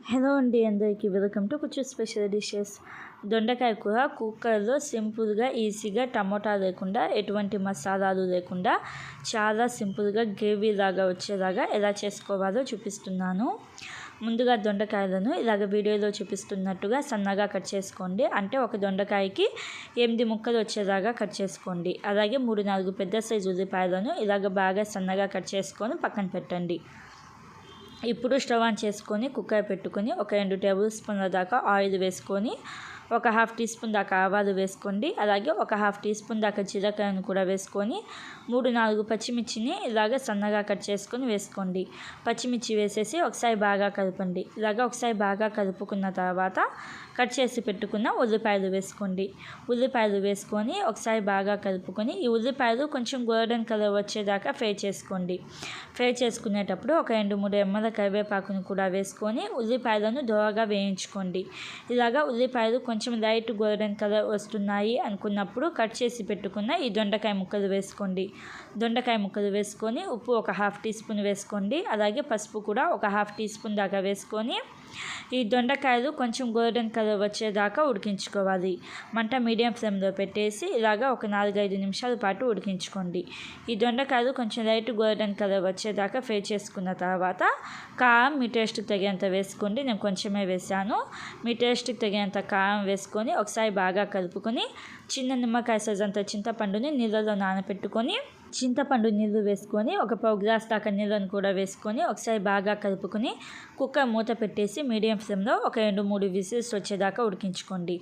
Hello అండి, అందరికీ welcome to కుచ్చు స్పెషల్ డిషెస్. దొండకాయ కూర కుక్కర్లో సింపుల్గా ఈజీగా టమోటా లేకుండా ఎటువంటి మసాలాలు లేకుండా చాలా సింపుల్గా గ్రేవీ లాగా వచ్చేలాగా ఎలా చేసుకోవాలో చూపిస్తున్నాను. ముందుగా దొండకాయలను ఇలాగ వీడియోలో చూపిస్తున్నట్టుగా సన్నగా కట్ చేసుకోండి. అంటే ఒక దొండకాయకి 8 ముక్కలు వచ్చేలాగా కట్ చేసుకోండి. అలాగే 3-4 పెద్ద సైజు ఉల్లిపాయలను ఇలాగ బాగా సన్నగా కట్ చేసుకొని పక్కన పెట్టండి. ఇప్పుడు స్టవ్ ఆన్ చేసుకొని కుక్కర్ పెట్టుకొని ఒక 2 టేబుల్ స్పూన్ల దాకా ఆయిల్ వేసుకొని ఒక 1/2 టీ స్పూన్ దాకా ఆవాలు వేసుకోండి. అలాగే ఒక 1/2 టీ స్పూన్ దాకా జీలకర్రను కూడా వేసుకొని 3-4 పచ్చిమిర్చిని ఇలాగ సన్నగా కట్ చేసుకొని వేసుకోండి. పచ్చిమిర్చి వేసేసి ఒకసారి బాగా కలపండి. ఇలాగ ఒకసారి బాగా కలుపుకున్న తర్వాత కట్ చేసి పెట్టుకున్న ఉల్లిపాయలు వేసుకోండి. ఉల్లిపాయలు వేసుకొని ఒకసారి బాగా కలుపుకొని ఈ ఉల్లిపాయలు కొంచెం గోల్డెన్ కలర్ వచ్చేదాకా ఫ్రై చేసుకోండి. ఫ్రై చేసుకునేటప్పుడు ఒక 2-3 రెమ్మల కరివేపాకును కూడా వేసుకొని ఉల్లిపాయలను దోరగా వేయించుకోండి. ఇలాగా ఉల్లిపాయలు కొంచెం లైట్ గోల్డెన్ కలర్ వస్తున్నాయి అనుకున్నప్పుడు కట్ చేసి పెట్టుకున్న ఈ దొండకాయ ముక్కలు వేసుకోండి. దొండకాయ ముక్కలు వేసుకొని ఉప్పు ఒక 1/2 టీ స్పూన్ వేసుకోండి. అలాగే పసుపు కూడా ఒక 1/2 టీ స్పూన్ దాకా వేసుకొని ఈ దొండకాయలు కొంచెం గోల్డెన్ కలర్ వచ్చేదాకా ఉడికించుకోవాలి. మంట మీడియం ఫ్లేమ్లో పెట్టేసి ఇలాగా ఒక 4-5 నిమిషాల పాటు ఉడికించుకోండి. ఈ దొండకాయలు కొంచెం లైట్ గోల్డెన్ కలర్ వచ్చేదాకా ఫ్రై చేసుకున్న తర్వాత కారం మీ టేస్ట్కి తగినంత వేసుకోండి. నేను కొంచెమే వేసాను. మీ టేస్ట్కి తగినంత కారం వేసుకొని ఒకసారి బాగా కలుపుకొని చిన్న నిమ్మకాయ సైజ్ అంత చింతపండుని నీళ్ళలో నానబెట్టుకొని చింతపండు నీళ్ళు వేసుకొని ఒక 1/4 గ్లాస్ దాకా నీళ్ళను కూడా వేసుకొని ఒకసారి బాగా కలుపుకొని కుక్కర్ మూత పెట్టేసి మీడియం ఫ్లేమ్లో ఒక 2-3 విజిల్స్ వచ్చేదాకా ఉడికించుకోండి.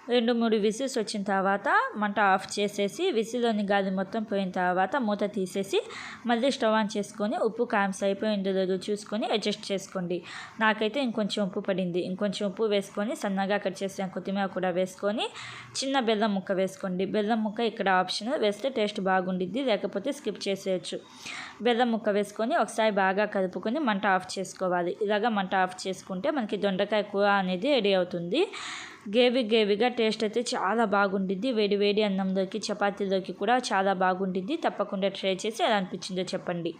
2-3 విజిల్స్ వచ్చిన తర్వాత మంట ఆఫ్ చేసేసి విజిల్లోని గాలి మొత్తం పోయిన తర్వాత మూత తీసేసి మళ్ళీ స్టవ్ ఆన్ చేసుకొని ఉప్పు కారం సరిపోయిందో లేదో చూసుకొని అడ్జస్ట్ చేసుకోండి. నాకైతే ఇంకొంచెం ఉప్పు పడింది. ఇంకొంచెం ఉప్పు వేసుకొని సన్నగా కట్ చేసిన కొత్తిమీర కూడా వేసుకొని చిన్న బెల్లం ముక్క వేసుకోండి. బెల్లం ముక్క ఇక్కడ ఆప్షనల్, వేస్తే టేస్ట్ బాగుండిద్ది, లేకపోతే స్కిప్ చేసేయచ్చు. బెల్లం ముక్క వేసుకొని ఒకసారి బాగా కలుపుకొని మంట ఆఫ్ చేసుకోవాలి. ఇలాగ మంట ఆఫ్ చేసుకుంటే మనకి దొండకాయ కూర అనేది రెడీ అవుతుంది. గ్రేవీగా టేస్ట్ అయితే చాలా బాగుండిద్ది. వేడి అన్నంలోకి చపాతీలోకి కూడా చాలా బాగుండిద్ది. తప్పకుండా ట్రై చేసి ఎలా అనిపించిందో చెప్పండి.